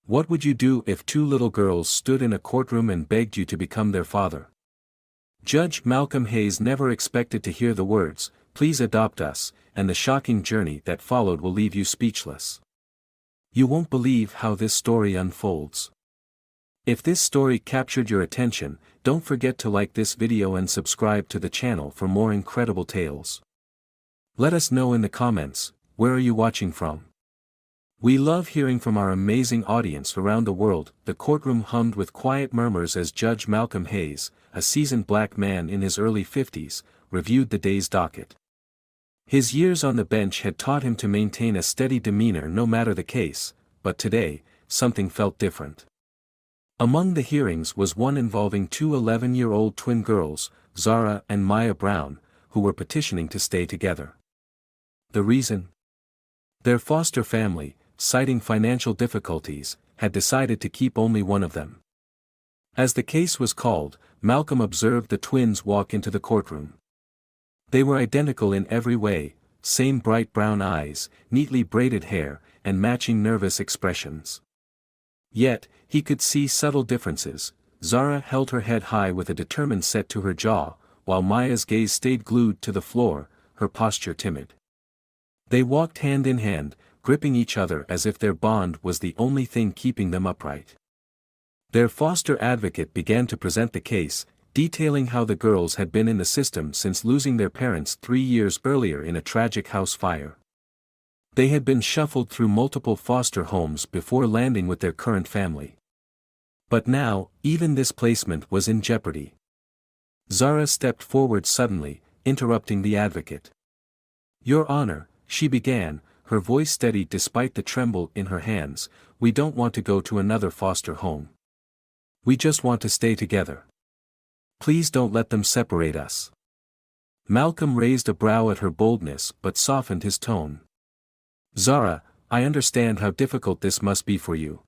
What would you do if two little girls stood in a courtroom and begged you to become their father? Judge Malcolm Hayes never expected to hear the words, "Please adopt us," and the shocking journey that followed will leave you speechless. You won't believe how this story unfolds. If this story captured your attention, don't forget to like this video and subscribe to the channel for more incredible tales. Let us know in the comments, where are you watching from? We love hearing from our amazing audience around the world. The courtroom hummed with quiet murmurs as Judge Malcolm Hayes, a seasoned black man in his early 50s, reviewed the day's docket. His years on the bench had taught him to maintain a steady demeanor no matter the case, but today, something felt different. Among the hearings was one involving two 11-year-old twin girls, Zara and Maya Brown, who were petitioning to stay together. The reason? Their foster family, citing financial difficulties, had decided to keep only one of them. As the case was called, Malcolm observed the twins walk into the courtroom. They were identical in every way, same bright brown eyes, neatly braided hair, and matching nervous expressions. Yet, he could see subtle differences. Zara held her head high with a determined set to her jaw, while Maya's gaze stayed glued to the floor, her posture timid. They walked hand in hand, gripping each other as if their bond was the only thing keeping them upright. Their foster advocate began to present the case, detailing how the girls had been in the system since losing their parents 3 years earlier in a tragic house fire. They had been shuffled through multiple foster homes before landing with their current family. But now, even this placement was in jeopardy. Zara stepped forward suddenly, interrupting the advocate. "Your Honor," she began, her voice steady despite the tremble in her hands, "we don't want to go to another foster home. We just want to stay together. Please don't let them separate us." Malcolm raised a brow at her boldness but softened his tone. "Zara, I understand how difficult this must be for you.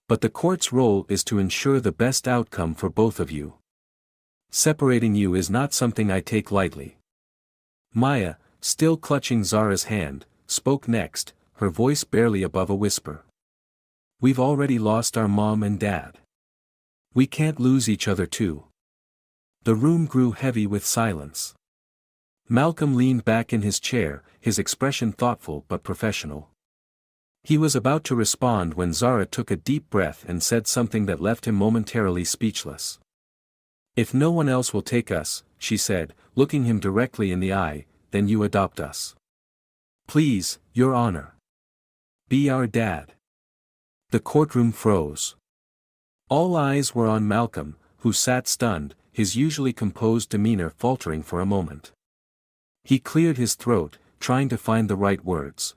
But the court's role is to ensure the best outcome for both of you. Separating you is not something I take lightly." Maya, still clutching Zara's hand, spoke next, her voice barely above a whisper. "We've already lost our mom and dad. We can't lose each other too." The room grew heavy with silence. Malcolm leaned back in his chair, his expression thoughtful but professional. He was about to respond when Zara took a deep breath and said something that left him momentarily speechless. "If no one else will take us," she said, looking him directly in the eye, "then you adopt us. Please, Your Honor. Be our dad." The courtroom froze. All eyes were on Malcolm, who sat stunned, his usually composed demeanor faltering for a moment. He cleared his throat, trying to find the right words.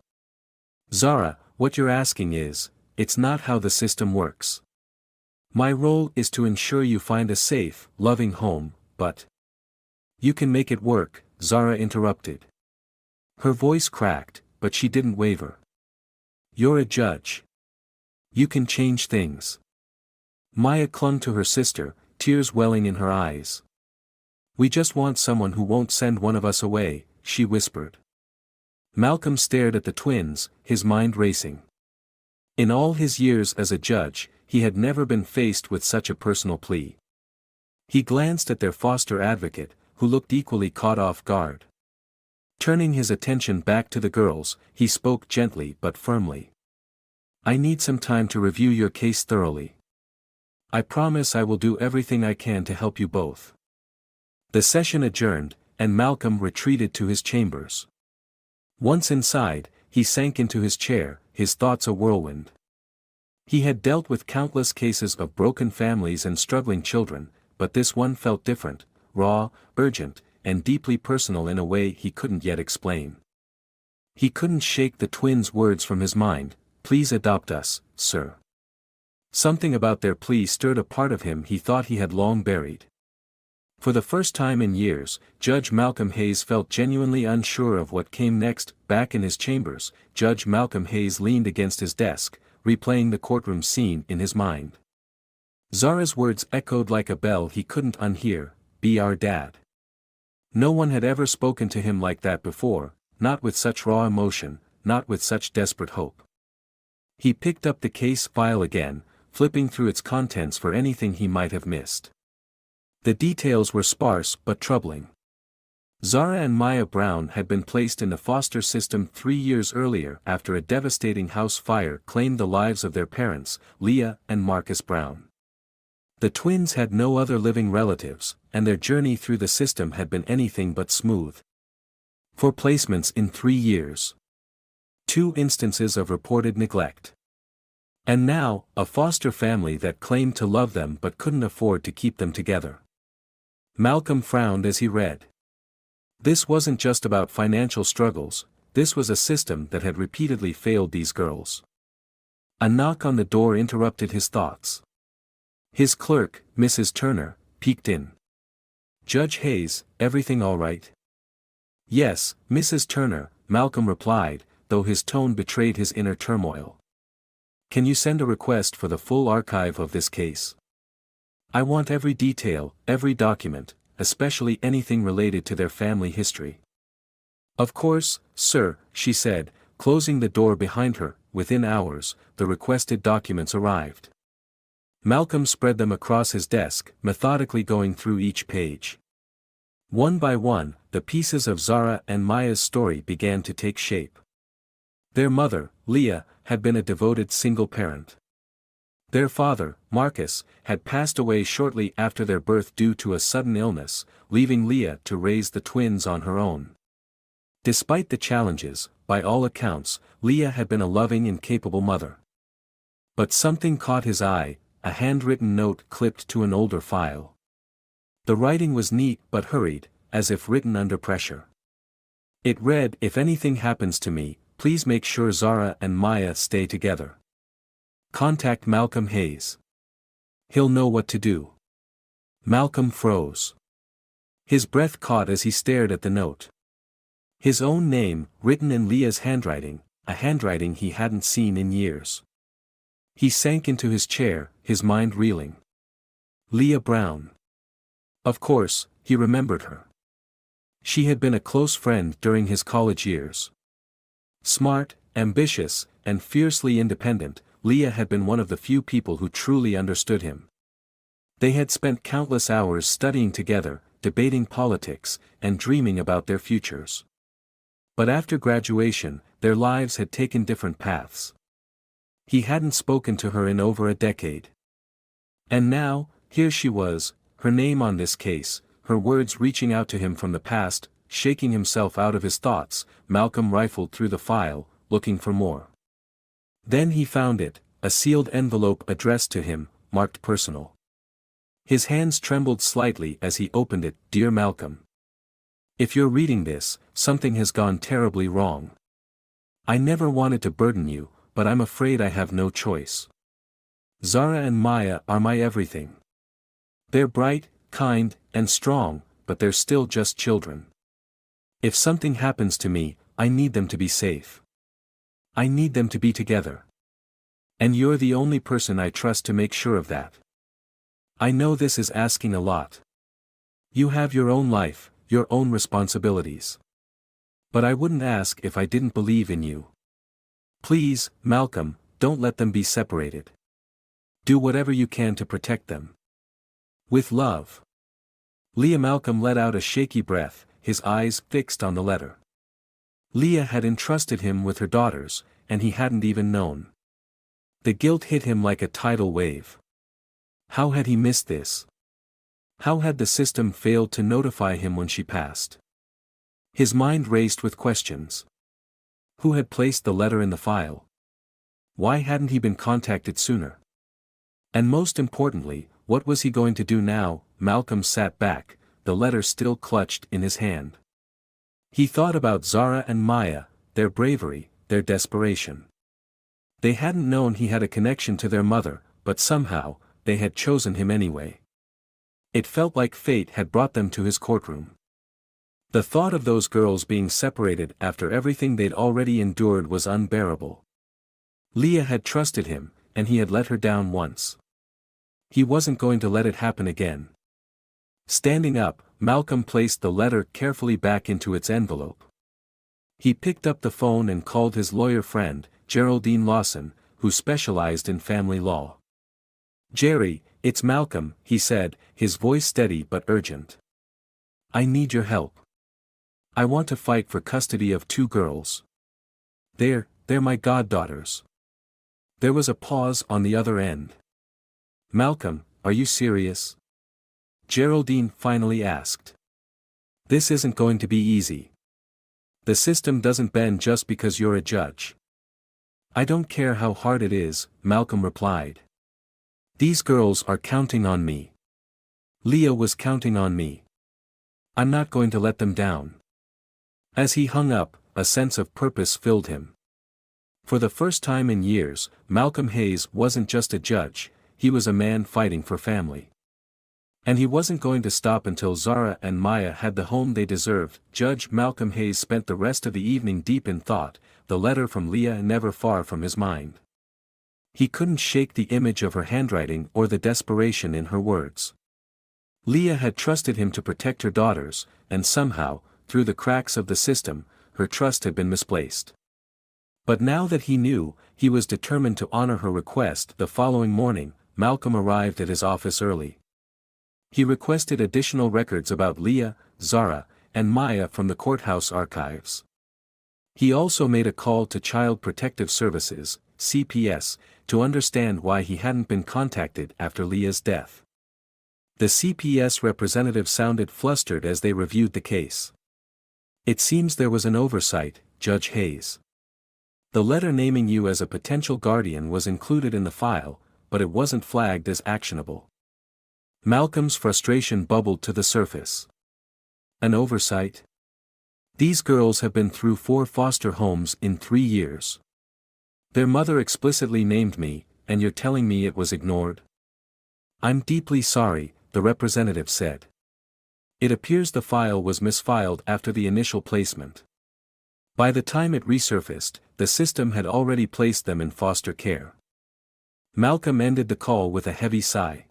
"Zara, what you're asking is, it's not how the system works. My role is to ensure you find a safe, loving home, but—" "You can make it work," Zara interrupted. Her voice cracked, but she didn't waver. "You're a judge. You can change things." Maya clung to her sister, tears welling in her eyes. "We just want someone who won't send one of us away," she whispered. Malcolm stared at the twins, his mind racing. In all his years as a judge, he had never been faced with such a personal plea. He glanced at their foster advocate, who looked equally caught off guard. Turning his attention back to the girls, he spoke gently but firmly. "I need some time to review your case thoroughly. I promise I will do everything I can to help you both." The session adjourned, and Malcolm retreated to his chambers. Once inside, he sank into his chair, his thoughts a whirlwind. He had dealt with countless cases of broken families and struggling children, but this one felt different, raw, urgent, and deeply personal in a way he couldn't yet explain. He couldn't shake the twins' words from his mind, "Please adopt us, sir." Something about their plea stirred a part of him he thought he had long buried. For the first time in years, Judge Malcolm Hayes felt genuinely unsure of what came next. Back in his chambers, Judge Malcolm Hayes leaned against his desk, replaying the courtroom scene in his mind. Zara's words echoed like a bell he couldn't unhear, "Be our dad." No one had ever spoken to him like that before, not with such raw emotion, not with such desperate hope. He picked up the case file again, flipping through its contents for anything he might have missed. The details were sparse but troubling. Zara and Maya Brown had been placed in the foster system 3 years earlier after a devastating house fire claimed the lives of their parents, Leah and Marcus Brown. The twins had no other living relatives, and their journey through the system had been anything but smooth. 4 placements in 3 years. 2 instances of reported neglect. And now, a foster family that claimed to love them but couldn't afford to keep them together. Malcolm frowned as he read. This wasn't just about financial struggles, this was a system that had repeatedly failed these girls. A knock on the door interrupted his thoughts. His clerk, Mrs. Turner, peeked in. "Judge Hayes, everything all right?" "Yes, Mrs. Turner," Malcolm replied, though his tone betrayed his inner turmoil. "Can you send a request for the full archive of this case? I want every detail, every document, especially anything related to their family history." "Of course, sir," she said, closing the door behind her. Within hours, the requested documents arrived. Malcolm spread them across his desk, methodically going through each page. One by one, the pieces of Zara and Maya's story began to take shape. Their mother, Leah, had been a devoted single parent. Their father, Marcus, had passed away shortly after their birth due to a sudden illness, leaving Leah to raise the twins on her own. Despite the challenges, by all accounts, Leah had been a loving and capable mother. But something caught his eye, a handwritten note clipped to an older file. The writing was neat but hurried, as if written under pressure. It read, "If anything happens to me, please make sure Zara and Maya stay together. Contact Malcolm Hayes. He'll know what to do." Malcolm froze. His breath caught as he stared at the note. His own name, written in Leah's handwriting, a handwriting he hadn't seen in years. He sank into his chair, his mind reeling. Leah Brown. Of course, he remembered her. She had been a close friend during his college years. Smart, ambitious, and fiercely independent, Leah had been one of the few people who truly understood him. They had spent countless hours studying together, debating politics, and dreaming about their futures. But after graduation, their lives had taken different paths. He hadn't spoken to her in over a decade. And now, here she was, her name on this case, her words reaching out to him from the past. Shaking himself out of his thoughts, Malcolm rifled through the file, looking for more. Then he found it, a sealed envelope addressed to him, marked personal. His hands trembled slightly as he opened it. "Dear Malcolm. If you're reading this, something has gone terribly wrong. I never wanted to burden you, but I'm afraid I have no choice. Zara and Maya are my everything. They're bright, kind, and strong, but they're still just children. If something happens to me, I need them to be safe. I need them to be together. And you're the only person I trust to make sure of that. I know this is asking a lot. You have your own life, your own responsibilities. But I wouldn't ask if I didn't believe in you. Please, Malcolm, don't let them be separated. Do whatever you can to protect them. With love." Leah. Malcolm let out a shaky breath, his eyes fixed on the letter. Leah had entrusted him with her daughters, and he hadn't even known. The guilt hit him like a tidal wave. How had he missed this? How had the system failed to notify him when she passed? His mind raced with questions. Who had placed the letter in the file? Why hadn't he been contacted sooner? And most importantly, what was he going to do now? Malcolm sat back, the letter still clutched in his hand. He thought about Zara and Maya, their bravery, their desperation. They hadn't known he had a connection to their mother, but somehow, they had chosen him anyway. It felt like fate had brought them to his courtroom. The thought of those girls being separated after everything they'd already endured was unbearable. Leah had trusted him, and he had let her down once. He wasn't going to let it happen again. Standing up, Malcolm placed the letter carefully back into its envelope. He picked up the phone and called his lawyer friend, Geraldine Lawson, who specialized in family law. "Jerry, it's Malcolm," he said, his voice steady but urgent. "I need your help. I want to fight for custody of 2 girls. They're my goddaughters." There was a pause on the other end. "Malcolm, are you serious?" Geraldine finally asked. "This isn't going to be easy. The system doesn't bend just because you're a judge." "I don't care how hard it is," Malcolm replied. "These girls are counting on me. Leah was counting on me. I'm not going to let them down." As he hung up, a sense of purpose filled him. For the first time in years, Malcolm Hayes wasn't just a judge, he was a man fighting for family. And he wasn't going to stop until Zara and Maya had the home they deserved. Judge Malcolm Hayes spent the rest of the evening deep in thought, the letter from Leah never far from his mind. He couldn't shake the image of her handwriting or the desperation in her words. Leah had trusted him to protect her daughters, and somehow, through the cracks of the system, her trust had been misplaced. But now that he knew, he was determined to honor her request. The following morning, Malcolm arrived at his office early. He requested additional records about Leah, Zara, and Maya from the courthouse archives. He also made a call to Child Protective Services, CPS, to understand why he hadn't been contacted after Leah's death. The CPS representative sounded flustered as they reviewed the case. "It seems there was an oversight, Judge Hayes. The letter naming you as a potential guardian was included in the file, but it wasn't flagged as actionable." Malcolm's frustration bubbled to the surface. "An oversight? These girls have been through 4 foster homes in 3 years. Their mother explicitly named me, and you're telling me it was ignored?" "I'm deeply sorry," the representative said. "It appears the file was misfiled after the initial placement. By the time it resurfaced, the system had already placed them in foster care." Malcolm ended the call with a heavy sigh.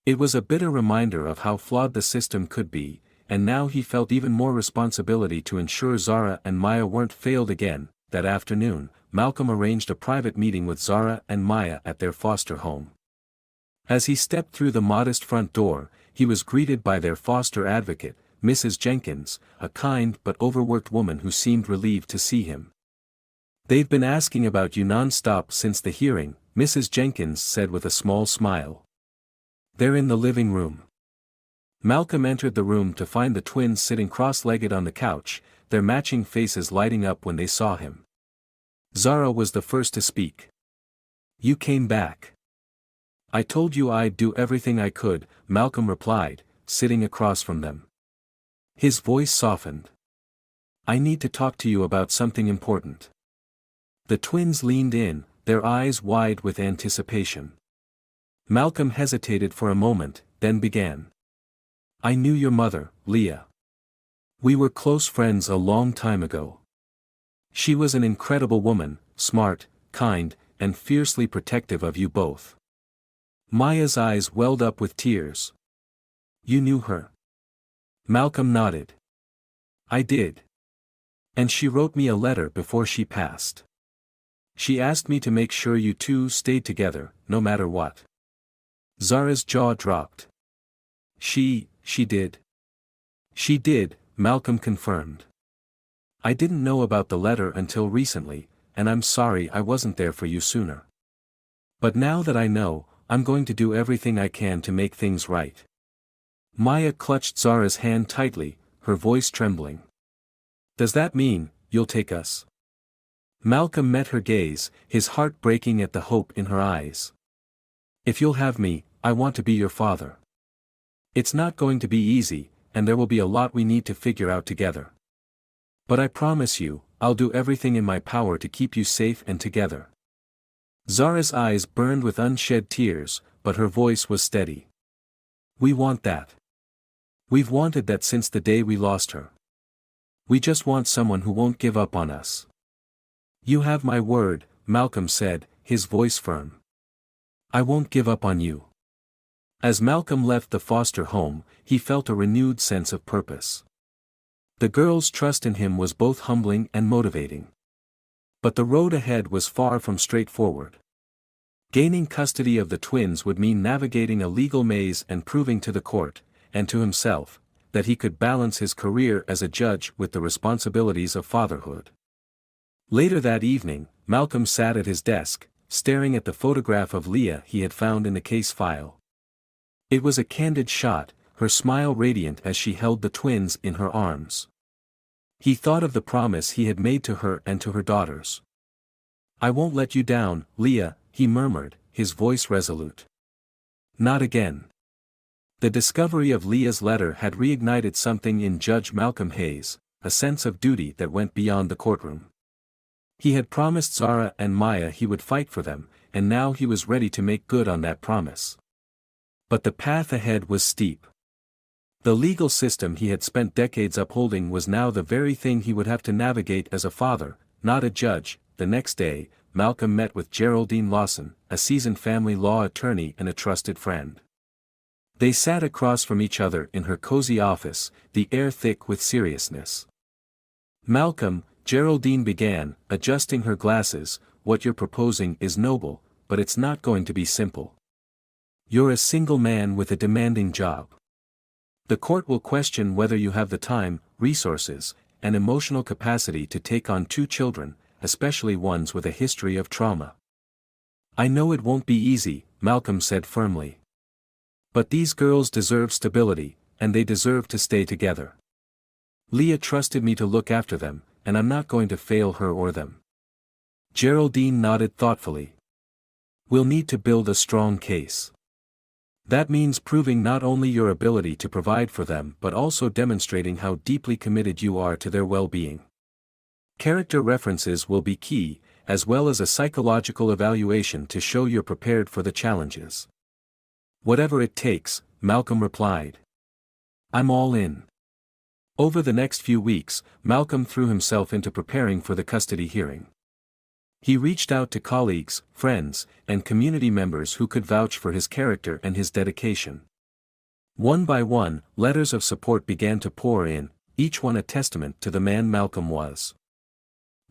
It was a bitter reminder of how flawed the system could be, and now he felt even more responsibility to ensure Zara and Maya weren't failed again. That afternoon, Malcolm arranged a private meeting with Zara and Maya at their foster home. As he stepped through the modest front door, he was greeted by their foster advocate, Mrs. Jenkins, a kind but overworked woman who seemed relieved to see him. "They've been asking about you non-stop since the hearing," Mrs. Jenkins said with a small smile. "They're in the living room." Malcolm entered the room to find the twins sitting cross-legged on the couch, their matching faces lighting up when they saw him. Zara was the first to speak. "You came back." "I told you I'd do everything I could," Malcolm replied, sitting across from them. His voice softened. "I need to talk to you about something important." The twins leaned in, their eyes wide with anticipation. Malcolm hesitated for a moment, then began. "I knew your mother, Leah. We were close friends a long time ago. She was an incredible woman, smart, kind, and fiercely protective of you both." Maya's eyes welled up with tears. "You knew her?" Malcolm nodded. "I did. And she wrote me a letter before she passed. She asked me to make sure you two stayed together, no matter what." Zara's jaw dropped. She did." "She did," Malcolm confirmed. "I didn't know about the letter until recently, and I'm sorry I wasn't there for you sooner. But now that I know, I'm going to do everything I can to make things right." Maya clutched Zara's hand tightly, her voice trembling. "Does that mean, you'll take us?" Malcolm met her gaze, his heart breaking at the hope in her eyes. "If you'll have me, I want to be your father. It's not going to be easy, and there will be a lot we need to figure out together. But I promise you, I'll do everything in my power to keep you safe and together." Zara's eyes burned with unshed tears, but her voice was steady. "We want that. We've wanted that since the day we lost her. We just want someone who won't give up on us." "You have my word," Malcolm said, his voice firm. "I won't give up on you." As Malcolm left the foster home, he felt a renewed sense of purpose. The girls' trust in him was both humbling and motivating. But the road ahead was far from straightforward. Gaining custody of the twins would mean navigating a legal maze and proving to the court, and to himself, that he could balance his career as a judge with the responsibilities of fatherhood. Later that evening, Malcolm sat at his desk, staring at the photograph of Leah he had found in the case file. It was a candid shot, her smile radiant as she held the twins in her arms. He thought of the promise he had made to her and to her daughters. "I won't let you down, Leah," he murmured, his voice resolute. "Not again." The discovery of Leah's letter had reignited something in Judge Malcolm Hayes, a sense of duty that went beyond the courtroom. He had promised Zara and Maya he would fight for them, and now he was ready to make good on that promise. But the path ahead was steep. The legal system he had spent decades upholding was now the very thing he would have to navigate as a father, not a judge. The next day, Malcolm met with Geraldine Lawson, a seasoned family law attorney and a trusted friend. They sat across from each other in her cozy office, the air thick with seriousness. "Malcolm," Geraldine began, adjusting her glasses, "what you're proposing is noble, but it's not going to be simple. You're a single man with a demanding job. The court will question whether you have the time, resources, and emotional capacity to take on 2 children, especially ones with a history of trauma." "I know it won't be easy," Malcolm said firmly. "But these girls deserve stability, and they deserve to stay together. Leah trusted me to look after them, and I'm not going to fail her or them." Geraldine nodded thoughtfully. "We'll need to build a strong case. That means proving not only your ability to provide for them but also demonstrating how deeply committed you are to their well-being. Character references will be key, as well as a psychological evaluation to show you're prepared for the challenges." "Whatever it takes," Malcolm replied. "I'm all in." Over the next few weeks, Malcolm threw himself into preparing for the custody hearing. He reached out to colleagues, friends, and community members who could vouch for his character and his dedication. One by one, letters of support began to pour in, each one a testament to the man Malcolm was.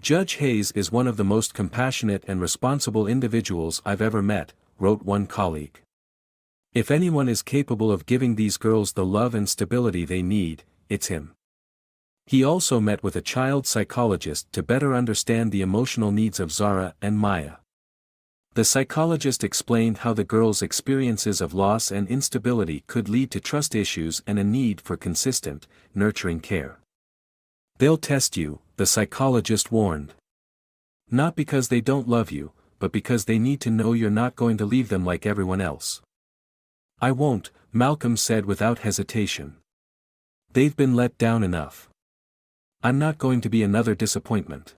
"Judge Hayes is one of the most compassionate and responsible individuals I've ever met," wrote one colleague. "If anyone is capable of giving these girls the love and stability they need, it's him." He also met with a child psychologist to better understand the emotional needs of Zara and Maya. The psychologist explained how the girls' experiences of loss and instability could lead to trust issues and a need for consistent, nurturing care. "They'll test you," the psychologist warned. "Not because they don't love you, but because they need to know you're not going to leave them like everyone else." "I won't," Malcolm said without hesitation. "They've been let down enough. I'm not going to be another disappointment."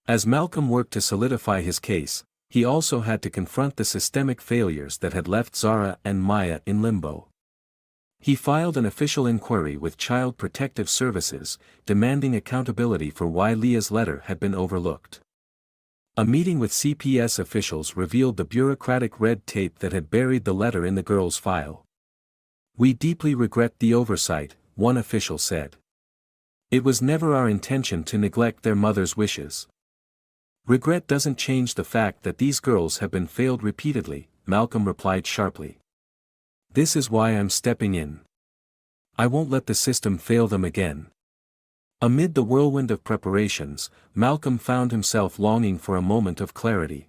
As Malcolm worked to solidify his case, he also had to confront the systemic failures that had left Zara and Maya in limbo. He filed an official inquiry with Child Protective Services, demanding accountability for why Leah's letter had been overlooked. A meeting with CPS officials revealed the bureaucratic red tape that had buried the letter in the girl's file. "We deeply regret the oversight," one official said. "It was never our intention to neglect their mother's wishes." "Regret doesn't change the fact that these girls have been failed repeatedly," Malcolm replied sharply. "This is why I'm stepping in. I won't let the system fail them again." Amid the whirlwind of preparations, Malcolm found himself longing for a moment of clarity.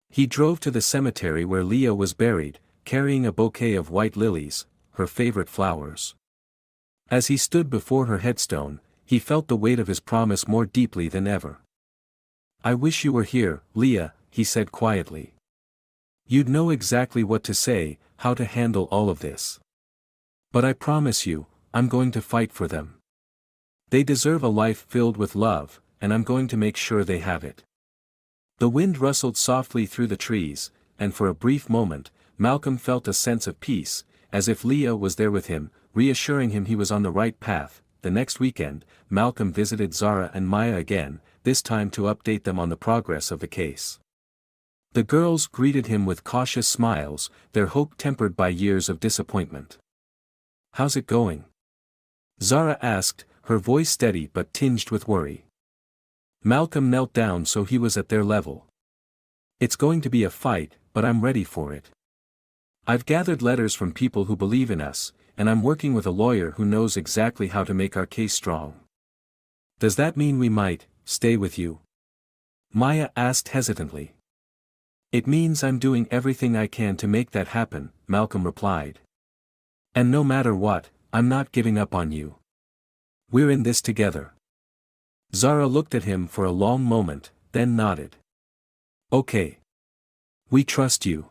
He drove to the cemetery where Leah was buried, carrying a bouquet of white lilies, her favorite flowers. As he stood before her headstone, he felt the weight of his promise more deeply than ever. "I wish you were here, Leah," he said quietly. "You'd know exactly what to say, how to handle all of this. But I promise you, I'm going to fight for them. They deserve a life filled with love, and I'm going to make sure they have it." The wind rustled softly through the trees, and for a brief moment, Malcolm felt a sense of peace, as if Leah was there with him, reassuring him he was on the right path. The next weekend, Malcolm visited Zara and Maya again, this time to update them on the progress of the case. The girls greeted him with cautious smiles, their hope tempered by years of disappointment. "How's it going?" Zara asked, her voice steady but tinged with worry. Malcolm knelt down so he was at their level. It's going to be a fight, but I'm ready for it. I've gathered letters from people who believe in us, and I'm working with a lawyer who knows exactly how to make our case strong. Does that mean we might stay with you? Maya asked hesitantly. It means I'm doing everything I can to make that happen, Malcolm replied. And no matter what, I'm not giving up on you. We're in this together. Zara looked at him for a long moment, then nodded. Okay. We trust you.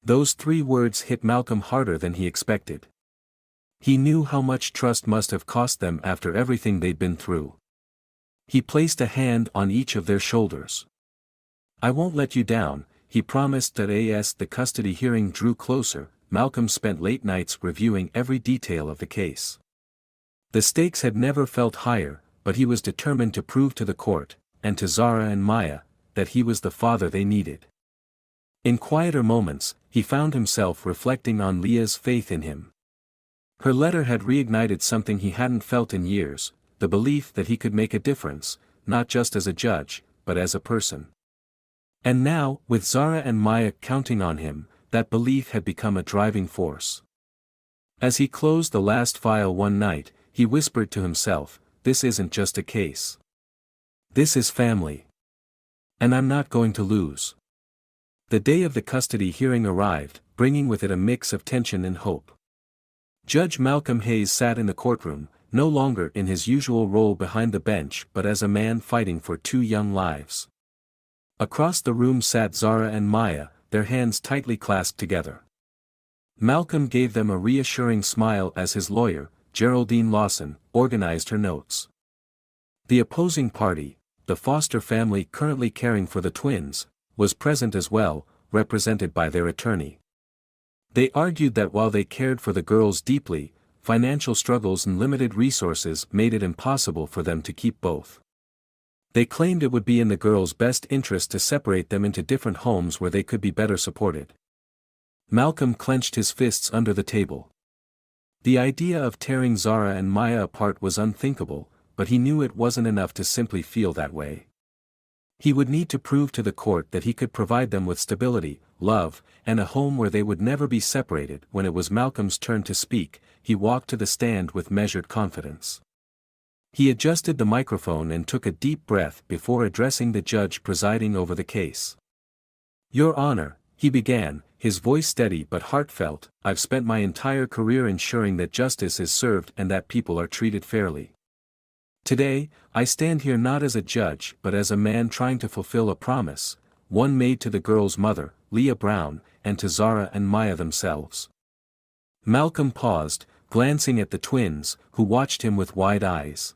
Those 3 words hit Malcolm harder than he expected. He knew how much trust must have cost them after everything they'd been through. He placed a hand on each of their shoulders. I won't let you down, he promised. As the custody hearing drew closer, Malcolm spent late nights reviewing every detail of the case. The stakes had never felt higher, but he was determined to prove to the court, and to Zara and Maya, that he was the father they needed. In quieter moments, he found himself reflecting on Leah's faith in him. Her letter had reignited something he hadn't felt in years, the belief that he could make a difference, not just as a judge, but as a person. And now, with Zara and Maya counting on him, that belief had become a driving force. As he closed the last file one night, he whispered to himself, "This isn't just a case. This is family. And I'm not going to lose." The day of the custody hearing arrived, bringing with it a mix of tension and hope. Judge Malcolm Hayes sat in the courtroom, no longer in his usual role behind the bench but as a man fighting for 2 young lives. Across the room sat Zara and Maya, their hands tightly clasped together. Malcolm gave them a reassuring smile as his lawyer, Geraldine Lawson, organized her notes. The opposing party, the foster family currently caring for the twins, was present as well, represented by their attorney. They argued that while they cared for the girls deeply, financial struggles and limited resources made it impossible for them to keep both. They claimed it would be in the girls' best interest to separate them into different homes where they could be better supported. Malcolm clenched his fists under the table. The idea of tearing Zara and Maya apart was unthinkable, but he knew it wasn't enough to simply feel that way. He would need to prove to the court that he could provide them with stability, love, and a home where they would never be separated. When it was Malcolm's turn to speak, he walked to the stand with measured confidence. He adjusted the microphone and took a deep breath before addressing the judge presiding over the case. "Your Honor," he began, his voice steady but heartfelt, "I've spent my entire career ensuring that justice is served and that people are treated fairly. Today, I stand here not as a judge but as a man trying to fulfill a promise, one made to the girl's mother, Leah Brown, and to Zara and Maya themselves." Malcolm paused, glancing at the twins, who watched him with wide eyes.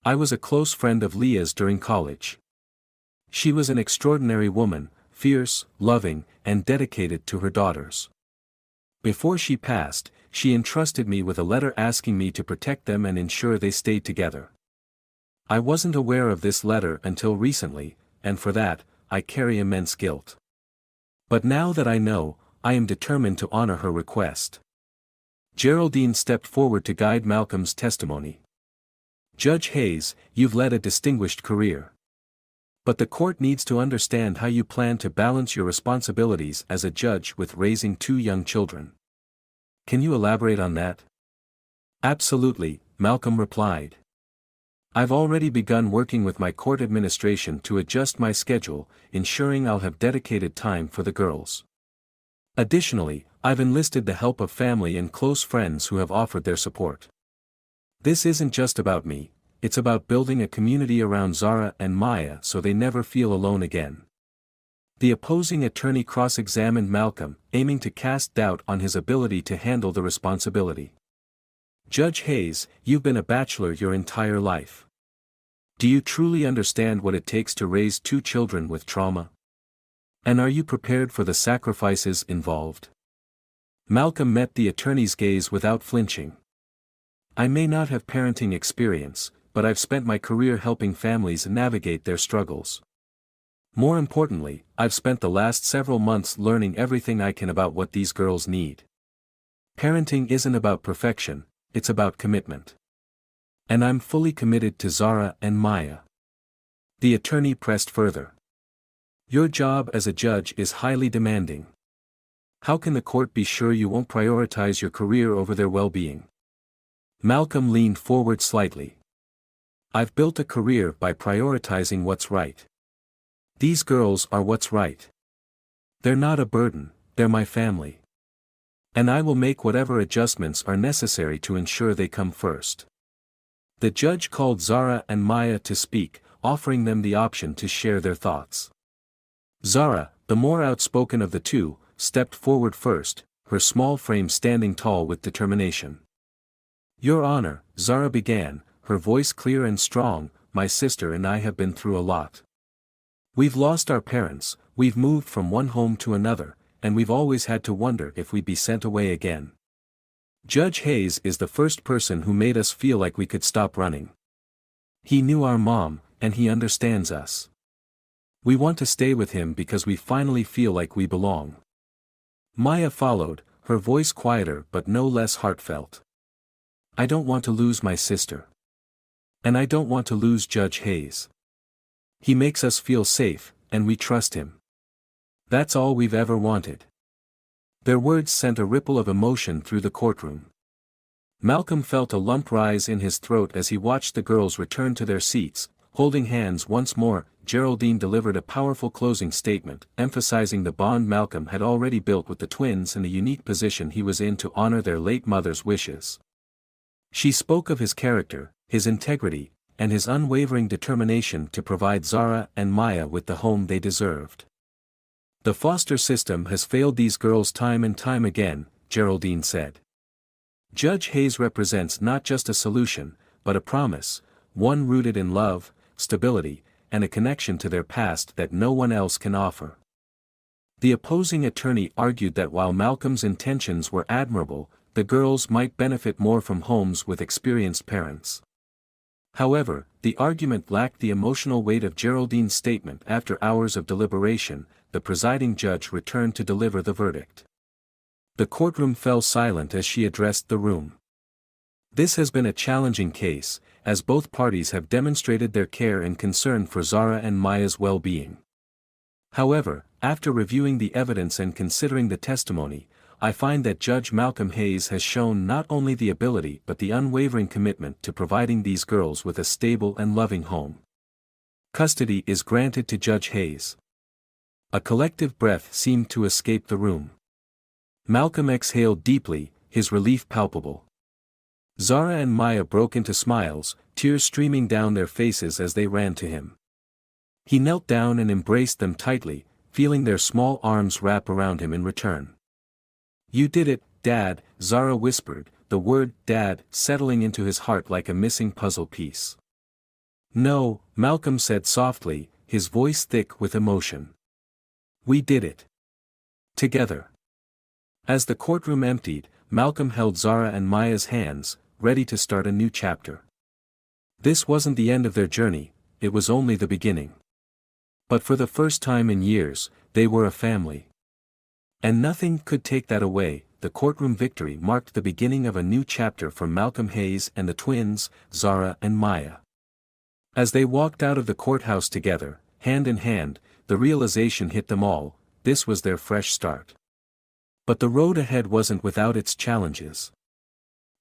"I was a close friend of Leah's during college. She was an extraordinary woman, fierce, loving, and dedicated to her daughters. Before she passed, she entrusted me with a letter asking me to protect them and ensure they stayed together. I wasn't aware of this letter until recently, and for that, I carry immense guilt. But now that I know, I am determined to honor her request." Geraldine stepped forward to guide Malcolm's testimony. "Judge Hayes, you've led a distinguished career. But the court needs to understand how you plan to balance your responsibilities as a judge with raising 2 young children. Can you elaborate on that?" "Absolutely," Malcolm replied. "I've already begun working with my court administration to adjust my schedule, ensuring I'll have dedicated time for the girls. Additionally, I've enlisted the help of family and close friends who have offered their support. This isn't just about me, it's about building a community around Zara and Maya so they never feel alone again." The opposing attorney cross-examined Malcolm, aiming to cast doubt on his ability to handle the responsibility. "Judge Hayes, you've been a bachelor your entire life. Do you truly understand what it takes to raise 2 children with trauma? And are you prepared for the sacrifices involved?" Malcolm met the attorney's gaze without flinching. "I may not have parenting experience, but I've spent my career helping families navigate their struggles. More importantly, I've spent the last several months learning everything I can about what these girls need. Parenting isn't about perfection, it's about commitment. And I'm fully committed to Zara and Maya." The attorney pressed further. Your job as a judge is highly demanding. How can the court be sure you won't prioritize your career over their well-being? Malcolm leaned forward slightly. I've built a career by prioritizing what's right. These girls are what's right. They're not a burden, they're my family. And I will make whatever adjustments are necessary to ensure they come first. The judge called Zara and Maya to speak, offering them the option to share their thoughts. Zara, the more outspoken of the two, stepped forward first, her small frame standing tall with determination. Your Honor, Zara began, her voice clear and strong, my sister and I have been through a lot. We've lost our parents, we've moved from one home to another, and we've always had to wonder if we'd be sent away again. Judge Hayes is the first person who made us feel like we could stop running. He knew our mom, and he understands us. We want to stay with him because we finally feel like we belong. Maya followed, her voice quieter but no less heartfelt. I don't want to lose my sister. And I don't want to lose Judge Hayes. He makes us feel safe, and we trust him. That's all we've ever wanted. Their words sent a ripple of emotion through the courtroom. Malcolm felt a lump rise in his throat as he watched the girls return to their seats. Holding hands once more, Geraldine delivered a powerful closing statement, emphasizing the bond Malcolm had already built with the twins and the unique position he was in to honor their late mother's wishes. She spoke of his character, his integrity, and his unwavering determination to provide Zara and Maya with the home they deserved. The foster system has failed these girls time and time again, Geraldine said. Judge Hayes represents not just a solution, but a promise, one rooted in love, stability, and a connection to their past that no one else can offer. The opposing attorney argued that while Malcolm's intentions were admirable, the girls might benefit more from homes with experienced parents. However, the argument lacked the emotional weight of Geraldine's statement. After hours of deliberation, the presiding judge returned to deliver the verdict. The courtroom fell silent as she addressed the room. This has been a challenging case, as both parties have demonstrated their care and concern for Zara and Maya's well-being. However, after reviewing the evidence and considering the testimony, I find that Judge Malcolm Hayes has shown not only the ability but the unwavering commitment to providing these girls with a stable and loving home. Custody is granted to Judge Hayes. A collective breath seemed to escape the room. Malcolm exhaled deeply, his relief palpable. Zara and Maya broke into smiles, tears streaming down their faces as they ran to him. He knelt down and embraced them tightly, feeling their small arms wrap around him in return. You did it, Dad, Zara whispered, the word Dad settling into his heart like a missing puzzle piece. No, Malcolm said softly, his voice thick with emotion. We did it. Together. As the courtroom emptied, Malcolm held Zara and Maya's hands, ready to start a new chapter. This wasn't the end of their journey, it was only the beginning. But for the first time in years, they were a family. And nothing could take that away. The courtroom victory marked the beginning of a new chapter for Malcolm Hayes and the twins, Zara and Maya. As they walked out of the courthouse together, hand in hand, the realization hit them all, this was their fresh start. But the road ahead wasn't without its challenges.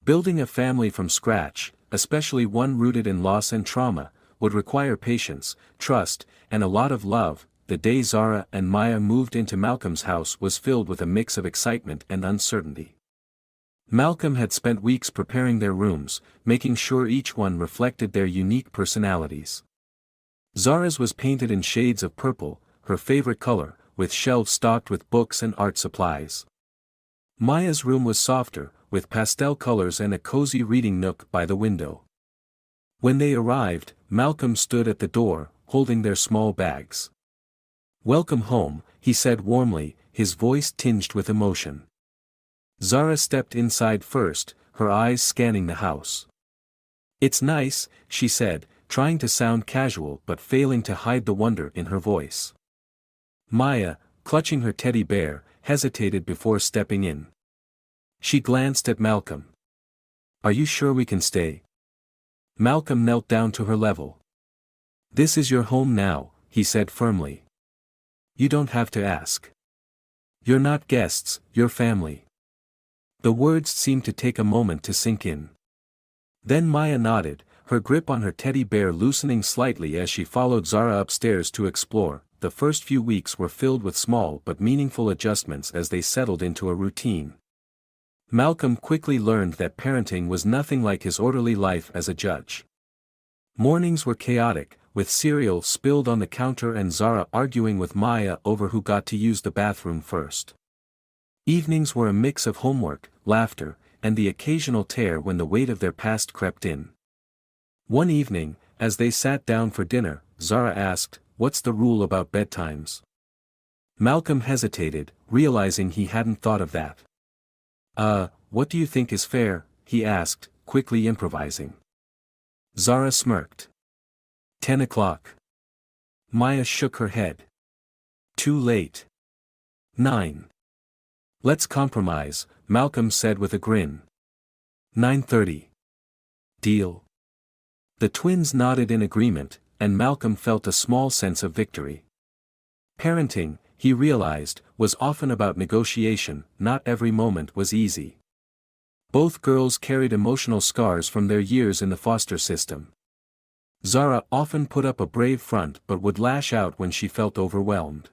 Building a family from scratch, especially one rooted in loss and trauma, would require patience, trust, and a lot of love. The day Zara and Maya moved into Malcolm's house was filled with a mix of excitement and uncertainty. Malcolm had spent weeks preparing their rooms, making sure each one reflected their unique personalities. Zara's was painted in shades of purple, her favorite color, with shelves stocked with books and art supplies. Maya's room was softer, with pastel colors and a cozy reading nook by the window. When they arrived, Malcolm stood at the door, holding their small bags. Welcome home, he said warmly, his voice tinged with emotion. Zara stepped inside first, her eyes scanning the house. It's nice, she said, trying to sound casual but failing to hide the wonder in her voice. Maya, clutching her teddy bear, hesitated before stepping in. She glanced at Malcolm. Are you sure we can stay? Malcolm knelt down to her level. This is your home now, he said firmly. You don't have to ask. You're not guests, you're family. The words seemed to take a moment to sink in. Then Maya nodded, her grip on her teddy bear loosening slightly as she followed Zara upstairs to explore. The first few weeks were filled with small but meaningful adjustments as they settled into a routine. Malcolm quickly learned that parenting was nothing like his orderly life as a judge. Mornings were chaotic, with cereal spilled on the counter and Zara arguing with Maya over who got to use the bathroom first. Evenings were a mix of homework, laughter, and the occasional tear when the weight of their past crept in. One evening, as they sat down for dinner, Zara asked, "What's the rule about bedtimes?" Malcolm hesitated, realizing he hadn't thought of that. What do you think is fair?" he asked, quickly improvising. Zara smirked. 10 o'clock. Maya shook her head. Too late. 9. Let's compromise, Malcolm said with a grin. 9:30. Deal. The twins nodded in agreement, and Malcolm felt a small sense of victory. Parenting, he realized, was often about negotiation. Not every moment was easy. Both girls carried emotional scars from their years in the foster system. Zara often put up a brave front but would lash out when she felt overwhelmed.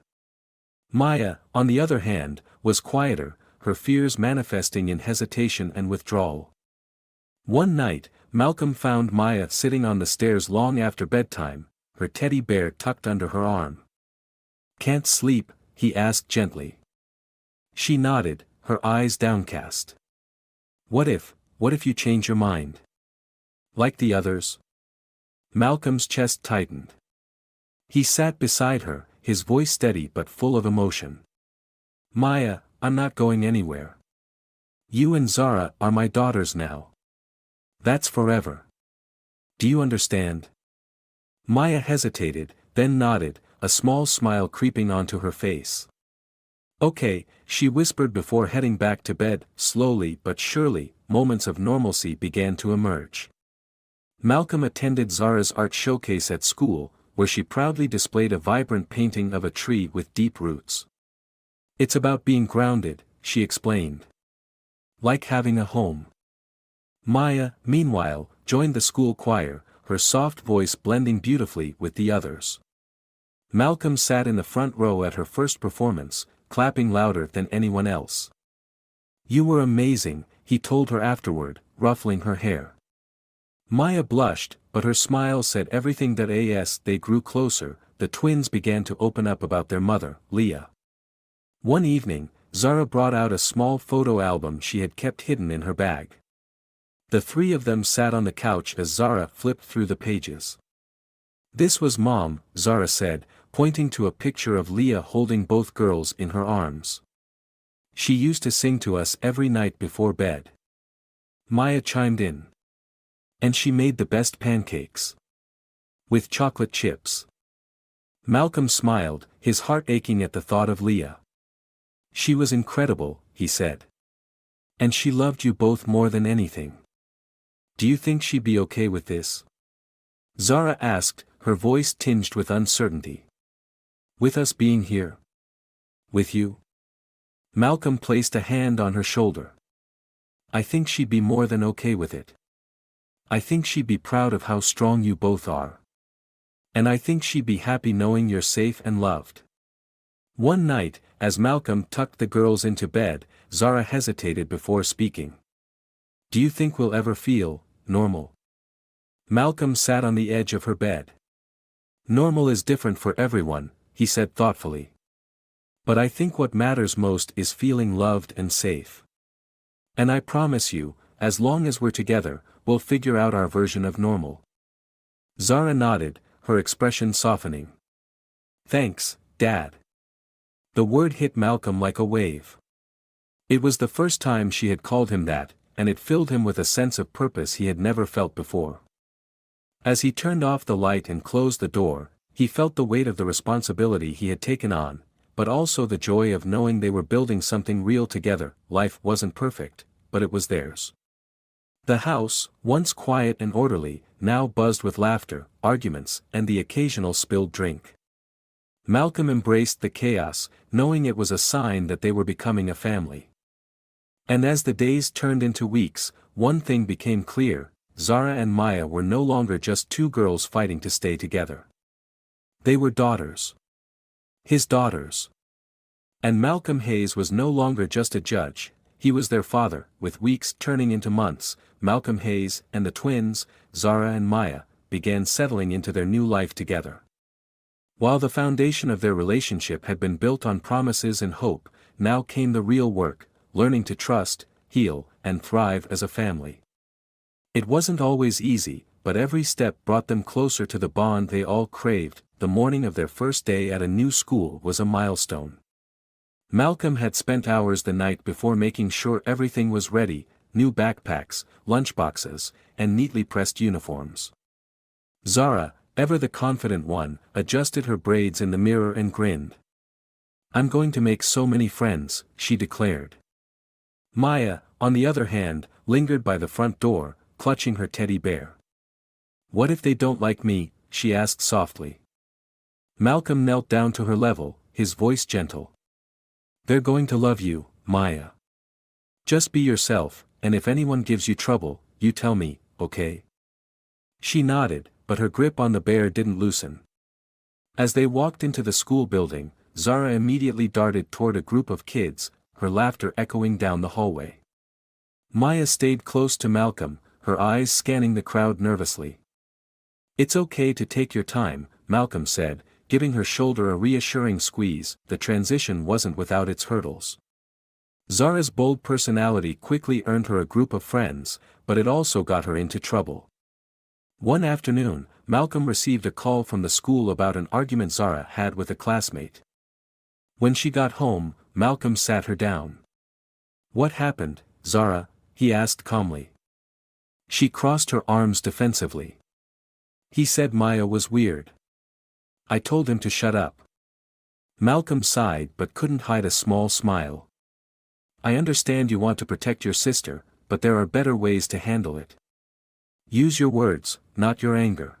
Maya, on the other hand, was quieter, her fears manifesting in hesitation and withdrawal. One night, Malcolm found Maya sitting on the stairs long after bedtime, her teddy bear tucked under her arm. "Can't sleep?" he asked gently. She nodded, her eyes downcast. What if you change your mind? Like the others?" Malcolm's chest tightened. He sat beside her, his voice steady but full of emotion. "Maya, I'm not going anywhere. You and Zara are my daughters now. That's forever. Do you understand?" Maya hesitated, then nodded, a small smile creeping onto her face. "Okay," she whispered before heading back to bed. Slowly but surely, moments of normalcy began to emerge. Malcolm attended Zara's art showcase at school, where she proudly displayed a vibrant painting of a tree with deep roots. "It's about being grounded," she explained. "Like having a home." Maya, meanwhile, joined the school choir, her soft voice blending beautifully with the others. Malcolm sat in the front row at her first performance, clapping louder than anyone else. "You were amazing," he told her afterward, ruffling her hair. Maya blushed, but her smile said everything. As they grew closer, the twins began to open up about their mother, Leah. One evening, Zara brought out a small photo album she had kept hidden in her bag. The three of them sat on the couch as Zara flipped through the pages. "This was Mom," Zara said, pointing to a picture of Leah holding both girls in her arms. "She used to sing to us every night before bed." Maya chimed in. "And she made the best pancakes. With chocolate chips." Malcolm smiled, his heart aching at the thought of Leah. "She was incredible," he said. "And she loved you both more than anything. Do you think she'd be okay with this?" Zara asked, her voice tinged with uncertainty. "With us being here? With you?" Malcolm placed a hand on her shoulder. "I think she'd be more than okay with it. I think she'd be proud of how strong you both are. And I think she'd be happy knowing you're safe and loved." One night, as Malcolm tucked the girls into bed, Zara hesitated before speaking. "Do you think we'll ever feel normal?" Malcolm sat on the edge of her bed. "Normal is different for everyone," he said thoughtfully. "But I think what matters most is feeling loved and safe. And I promise you, as long as we're together, we'll figure out our version of normal." Zara nodded, her expression softening. "Thanks, Dad." The word hit Malcolm like a wave. It was the first time she had called him that, and it filled him with a sense of purpose he had never felt before. As he turned off the light and closed the door, he felt the weight of the responsibility he had taken on, but also the joy of knowing they were building something real together. Life wasn't perfect, but it was theirs. The house, once quiet and orderly, now buzzed with laughter, arguments, and the occasional spilled drink. Malcolm embraced the chaos, knowing it was a sign that they were becoming a family. And as the days turned into weeks, one thing became clear: Zara and Maya were no longer just two girls fighting to stay together. They were daughters. His daughters. And Malcolm Hayes was no longer just a judge, he was their father. With weeks turning into months, Malcolm Hayes and the twins, Zara and Maya, began settling into their new life together. While the foundation of their relationship had been built on promises and hope, now came the real work: learning to trust, heal, and thrive as a family. It wasn't always easy, but every step brought them closer to the bond they all craved. The morning of their first day at a new school was a milestone. Malcolm had spent hours the night before making sure everything was ready: new backpacks, lunchboxes, and neatly pressed uniforms. Zara, ever the confident one, adjusted her braids in the mirror and grinned. "I'm going to make so many friends," she declared. Maya, on the other hand, lingered by the front door, clutching her teddy bear. "What if they don't like me?" she asked softly. Malcolm knelt down to her level, his voice gentle. "They're going to love you, Maya. Just be yourself, and if anyone gives you trouble, you tell me, okay?" She nodded, but her grip on the bear didn't loosen. As they walked into the school building, Zara immediately darted toward a group of kids, her laughter echoing down the hallway. Maya stayed close to Malcolm, her eyes scanning the crowd nervously. "It's okay to take your time," Malcolm said, giving her shoulder a reassuring squeeze. The transition wasn't without its hurdles. Zara's bold personality quickly earned her a group of friends, but it also got her into trouble. One afternoon, Malcolm received a call from the school about an argument Zara had with a classmate. When she got home, Malcolm sat her down. "What happened, Zara?" he asked calmly. She crossed her arms defensively. "He said Maya was weird. I told him to shut up." Malcolm sighed but couldn't hide a small smile. "I understand you want to protect your sister, but there are better ways to handle it. Use your words, not your anger."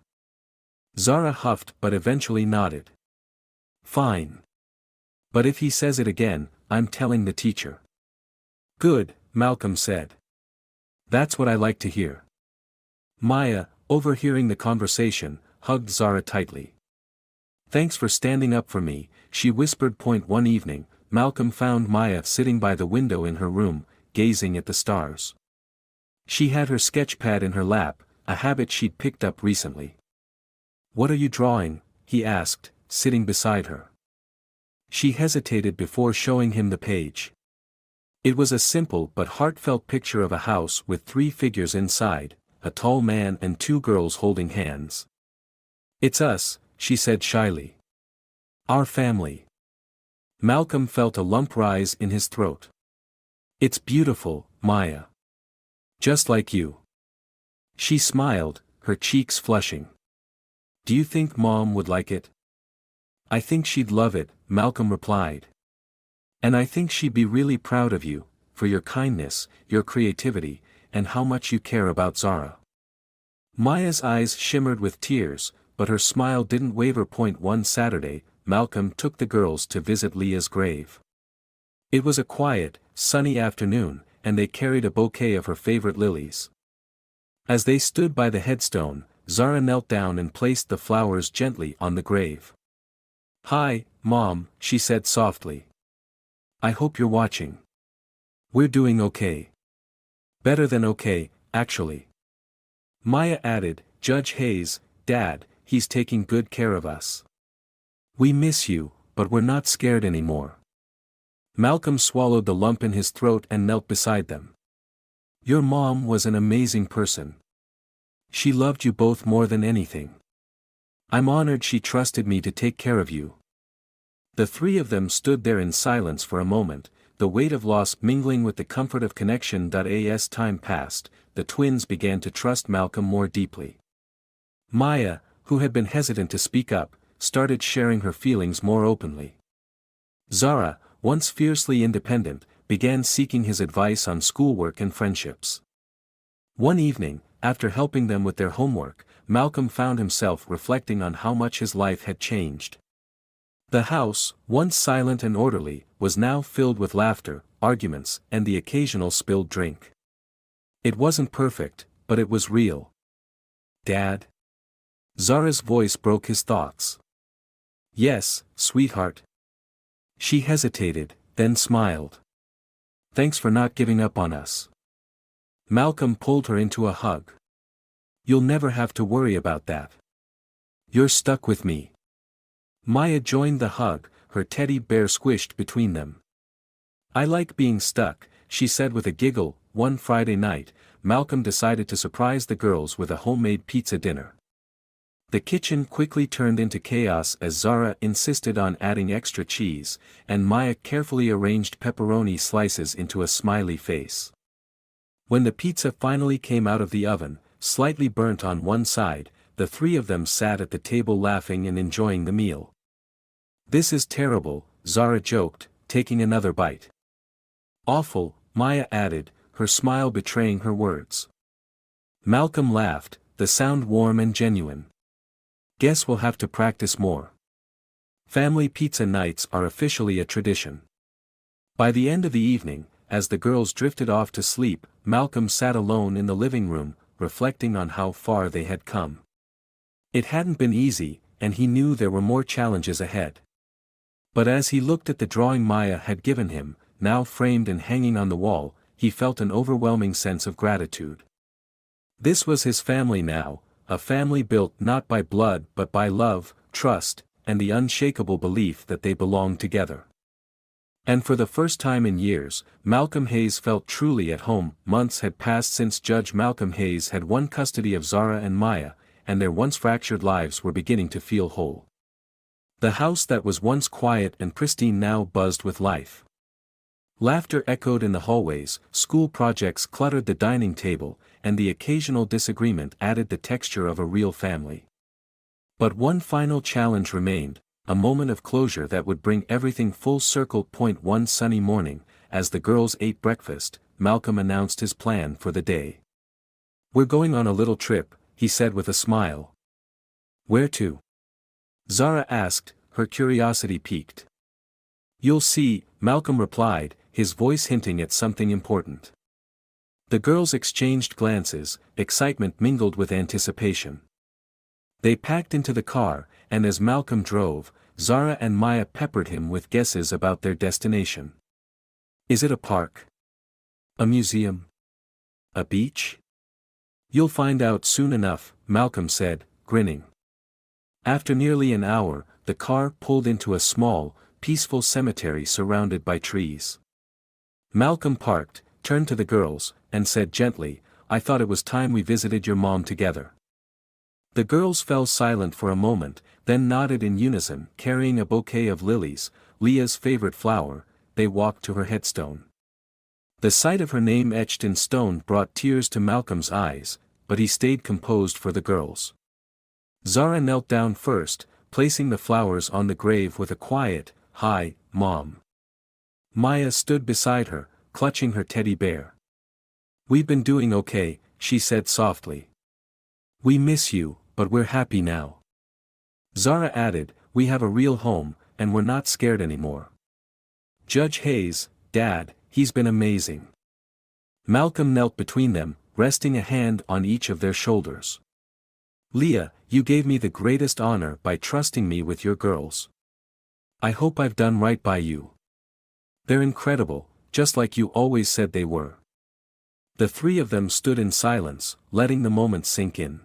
Zara huffed but eventually nodded. "Fine. But if he says it again, I'm telling the teacher." "Good," Malcolm said. "That's what I like to hear." Maya, overhearing the conversation, hugged Zara tightly. "Thanks for standing up for me," she whispered. One evening, Malcolm found Maya sitting by the window in her room, gazing at the stars. She had her sketch pad in her lap, a habit she'd picked up recently. "What are you drawing?" he asked, sitting beside her. She hesitated before showing him the page. It was a simple but heartfelt picture of a house with 3 figures inside, a tall man and 2 girls holding hands. "It's us," she said shyly. "Our family." Malcolm felt a lump rise in his throat. "It's beautiful, Maya. Just like you." She smiled, her cheeks flushing. "Do you think Mom would like it?" "I think she'd love it," Malcolm replied. "And I think she'd be really proud of you, for your kindness, your creativity, and how much you care about Zara." Maya's eyes shimmered with tears, but her smile didn't waver. One Saturday, Malcolm took the girls to visit Leah's grave. It was a quiet, sunny afternoon, and they carried a bouquet of her favorite lilies. As they stood by the headstone, Zara knelt down and placed the flowers gently on the grave. "Hi, Mom," she said softly. "I hope you're watching. We're doing okay. Better than okay, actually." Maya added, "Judge Hayes, Dad, he's taking good care of us. We miss you, but we're not scared anymore." Malcolm swallowed the lump in his throat and knelt beside them. "Your mom was an amazing person. She loved you both more than anything. I'm honored she trusted me to take care of you." The 3 of them stood there in silence for a moment, the weight of loss mingling with the comfort of connection. As time passed, the twins began to trust Malcolm more deeply. Maya, who had been hesitant to speak up, started sharing her feelings more openly. Zara, once fiercely independent, began seeking his advice on schoolwork and friendships. One evening, after helping them with their homework, Malcolm found himself reflecting on how much his life had changed. The house, once silent and orderly, was now filled with laughter, arguments, and the occasional spilled drink. It wasn't perfect, but it was real. Dad? Zara's voice broke his thoughts. Yes, sweetheart. She hesitated, then smiled. Thanks for not giving up on us. Malcolm pulled her into a hug. You'll never have to worry about that. You're stuck with me. Maya joined the hug, her teddy bear squished between them. I like being stuck, she said with a giggle. One Friday night, Malcolm decided to surprise the girls with a homemade pizza dinner. The kitchen quickly turned into chaos as Zara insisted on adding extra cheese, and Maya carefully arranged pepperoni slices into a smiley face. When the pizza finally came out of the oven, slightly burnt on one side, the three of them sat at the table laughing and enjoying the meal. This is terrible, Zara joked, taking another bite. Awful, Maya added, her smile betraying her words. Malcolm laughed, the sound warm and genuine. Guess we'll have to practice more. Family pizza nights are officially a tradition. By the end of the evening, as the girls drifted off to sleep, Malcolm sat alone in the living room, reflecting on how far they had come. It hadn't been easy, and he knew there were more challenges ahead. But as he looked at the drawing Maya had given him, now framed and hanging on the wall, he felt an overwhelming sense of gratitude. This was his family now, a family built not by blood but by love, trust, and the unshakable belief that they belonged together. And for the first time in years, Malcolm Hayes felt truly at home. Months had passed since Judge Malcolm Hayes had won custody of Zara and Maya, and their once fractured lives were beginning to feel whole. The house that was once quiet and pristine now buzzed with life. Laughter echoed in the hallways, school projects cluttered the dining table, and the occasional disagreement added the texture of a real family. But one final challenge remained, a moment of closure that would bring everything full circle. One sunny morning, as the girls ate breakfast, Malcolm announced his plan for the day. We're going on a little trip, he said with a smile. Where to? Zara asked, her curiosity piqued. You'll see, Malcolm replied, his voice hinting at something important. The girls exchanged glances, excitement mingled with anticipation. They packed into the car, and as Malcolm drove, Zara and Maya peppered him with guesses about their destination. Is it a park? A museum? A beach? You'll find out soon enough, Malcolm said, grinning. After nearly an hour, the car pulled into a small, peaceful cemetery surrounded by trees. Malcolm parked, turned to the girls, and said gently, I thought it was time we visited your mom together. The girls fell silent for a moment, then nodded in unison. Carrying a bouquet of lilies, Leah's favorite flower, they walked to her headstone. The sight of her name etched in stone brought tears to Malcolm's eyes, but he stayed composed for the girls. Zara knelt down first, placing the flowers on the grave with a quiet, "Hi, Mom." Maya stood beside her, clutching her teddy bear. We've been doing okay, she said softly. We miss you, but we're happy now. Zara added, we have a real home, and we're not scared anymore. Judge Hayes, Dad, he's been amazing. Malcolm knelt between them, resting a hand on each of their shoulders. Leah, you gave me the greatest honor by trusting me with your girls. I hope I've done right by you. They're incredible, just like you always said they were. The three of them stood in silence, letting the moment sink in.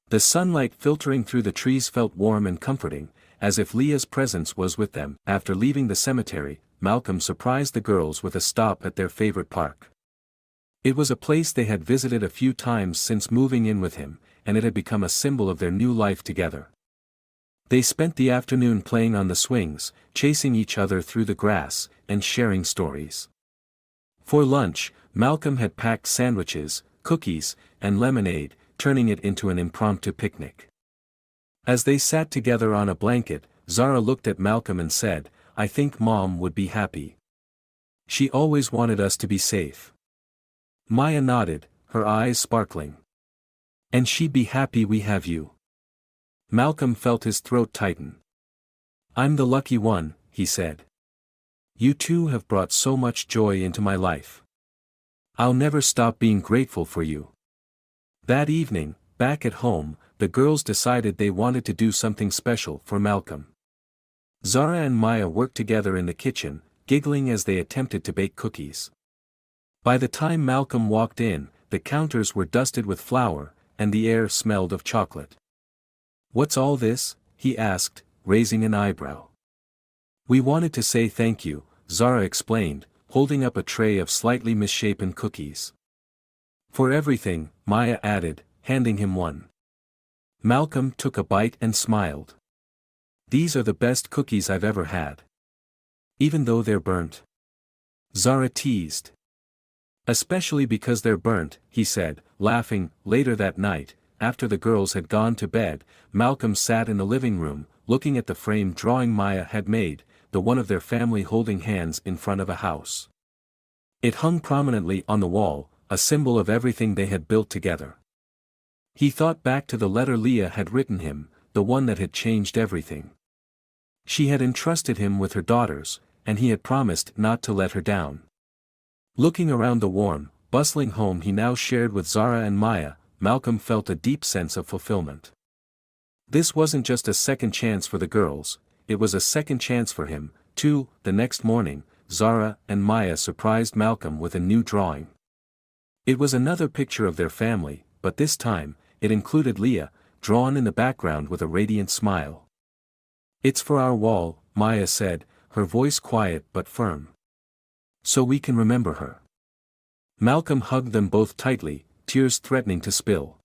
The sunlight filtering through the trees felt warm and comforting, as if Leah's presence was with them. After leaving the cemetery, Malcolm surprised the girls with a stop at their favorite park. It was a place they had visited a few times since moving in with him, and it had become a symbol of their new life together. They spent the afternoon playing on the swings, chasing each other through the grass, and sharing stories. For lunch, Malcolm had packed sandwiches, cookies, and lemonade, turning it into an impromptu picnic. As they sat together on a blanket, Zara looked at Malcolm and said, I think Mom would be happy. She always wanted us to be safe. Maya nodded, her eyes sparkling. And she'd be happy we have you. Malcolm felt his throat tighten. I'm the lucky one, he said. You two have brought so much joy into my life. I'll never stop being grateful for you. That evening, back at home, the girls decided they wanted to do something special for Malcolm. Zara and Maya worked together in the kitchen, giggling as they attempted to bake cookies. By the time Malcolm walked in, the counters were dusted with flour, and the air smelled of chocolate. "What's all this?" he asked, raising an eyebrow. "We wanted to say thank you," Zara explained, holding up a tray of slightly misshapen cookies. "For everything," Maya added, handing him one. Malcolm took a bite and smiled. "These are the best cookies I've ever had. Even though they're burnt." Zara teased. "Especially because they're burnt," he said, laughing. Later that night, after the girls had gone to bed, Malcolm sat in the living room, looking at the framed drawing Maya had made, the one of their family holding hands in front of a house. It hung prominently on the wall, a symbol of everything they had built together. He thought back to the letter Leah had written him, the one that had changed everything. She had entrusted him with her daughters, and he had promised not to let her down. Looking around the warm, bustling home he now shared with Zara and Maya, Malcolm felt a deep sense of fulfillment. This wasn't just a second chance for the girls, it was a second chance for him, too. The next morning, Zara and Maya surprised Malcolm with a new drawing. It was another picture of their family, but this time, it included Leah, drawn in the background with a radiant smile. "It's for our wall," Maya said, her voice quiet but firm. "So we can remember her." Malcolm hugged them both tightly, tears threatening to spill.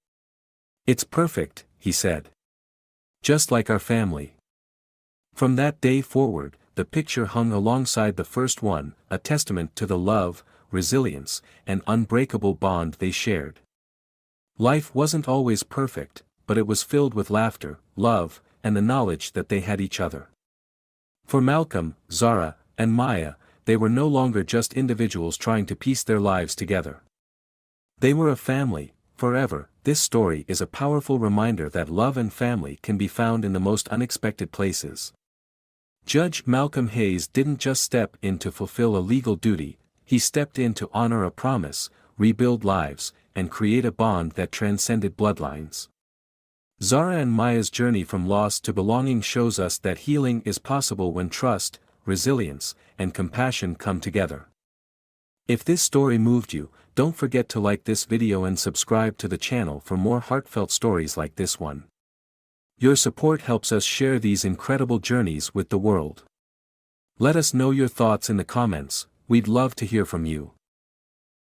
"It's perfect," he said. "Just like our family." From that day forward, the picture hung alongside the first one, a testament to the love, resilience, and unbreakable bond they shared. Life wasn't always perfect, but it was filled with laughter, love, and the knowledge that they had each other. For Malcolm, Zara, and Maya, they were no longer just individuals trying to piece their lives together. They were a family, forever. This story is a powerful reminder that love and family can be found in the most unexpected places. Judge Malcolm Hayes didn't just step in to fulfill a legal duty, he stepped in to honor a promise, rebuild lives, and create a bond that transcended bloodlines. Zara and Maya's journey from loss to belonging shows us that healing is possible when trust, resilience, and compassion come together. If this story moved you, don't forget to like this video and subscribe to the channel for more heartfelt stories like this one. Your support helps us share these incredible journeys with the world. Let us know your thoughts in the comments, we'd love to hear from you.